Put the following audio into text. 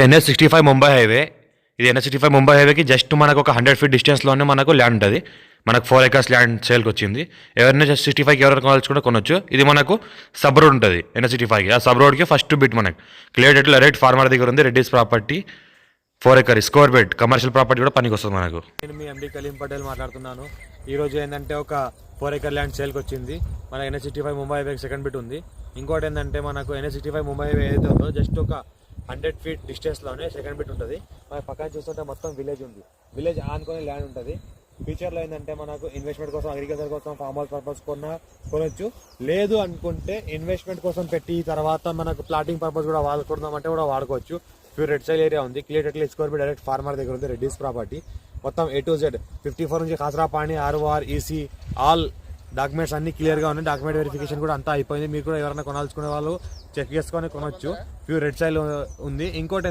NH65 Mumbai highway. ఇది NH65 Mumbai హైవేకి just మనకు ఒక 100 ఫీట్ డిస్టెన్స్లోనే మనకు ల్యాండ్ ఉంటుంది. మనకు 4 acres ల్యాండ్ సేల్కి వచ్చింది. ఎవరైనా జస్ట్ 65కి ఎవరైనా కావాల్సి కూడా కొనొచ్చు. ఇది మనకు సబ్ రోడ్ ఉంటుంది NH65కి. ఆ సబ్ రోడ్కి ఫస్ట్ బిట్ మనకు క్లియర్ డేట్లో రైట్ ఫార్మర్ దగ్గర ఉంది. Reddy's property 4 acres square bed commercial property కూడా పనికి వస్తుంది మనకు. నేను మీ ఎండి కలీం పటేల్ మాట్లాడుతున్నాను. ఈరోజు ఏంటంటే ఒక 4 acre ల్యాండ్ సేల్కి వచ్చింది. మన NH65 ముంబై హైవేకి సెకండ్ బిట్ ఉంది. ఇంకోటి ఏంటంటే మనకు NH65 ముంబై హైవే ఏదైతే ఉందో జస్ట్ ఒక 100 ఫీట్ డిస్టెన్స్లోనే సెకండ్ బిట్ ఉంటుంది. మన పక్కన చూస్తుంటే మొత్తం విలేజ్ ఉంది. విలేజ్ ఆనుకొని ల్యాండ్ ఉంటుంది. ఫ్యూచర్లో ఏంటంటే మనకు ఇన్వెస్ట్మెంట్ కోసం, అగ్రికల్చర్ కోసం, ఫార్మ్ హౌస్ పర్పస్ కొనొచ్చు. లేదు అనుకుంటే ఇన్వెస్ట్మెంట్ కోసం పెట్టి తర్వాత మనకు ప్లాటింగ్ పర్పస్ కూడా వాడుకుందామంటే కూడా వాడుకోవచ్చు. ప్యూర్ రెడ్ సైల్ ఏరియా ఉంది. క్లియర్ ఎట్లా స్క్వేర్ బి డైరెక్ట్ ఫార్మర్ దగ్గర ఉంది. రెడ్డిస్ ప్రాపర్టీ మొత్తం A to Z 54 నుంచి కాసరా పాణి ROR EC ఆల్ డాక్యుమెంట్స్ అన్ని క్లియర్గా ఉన్నాయి. డాక్యుమెంట్ వెరిఫికేషన్ కూడా అంతా అయిపోయింది. మీరు కూడా ఎవరైనా కొనాల్చుకునే వాళ్ళు చెక్ చేసుకొని కొనొచ్చు. ప్యూర్ రెడ్ సైల్ ఉంది. ఇంకోటి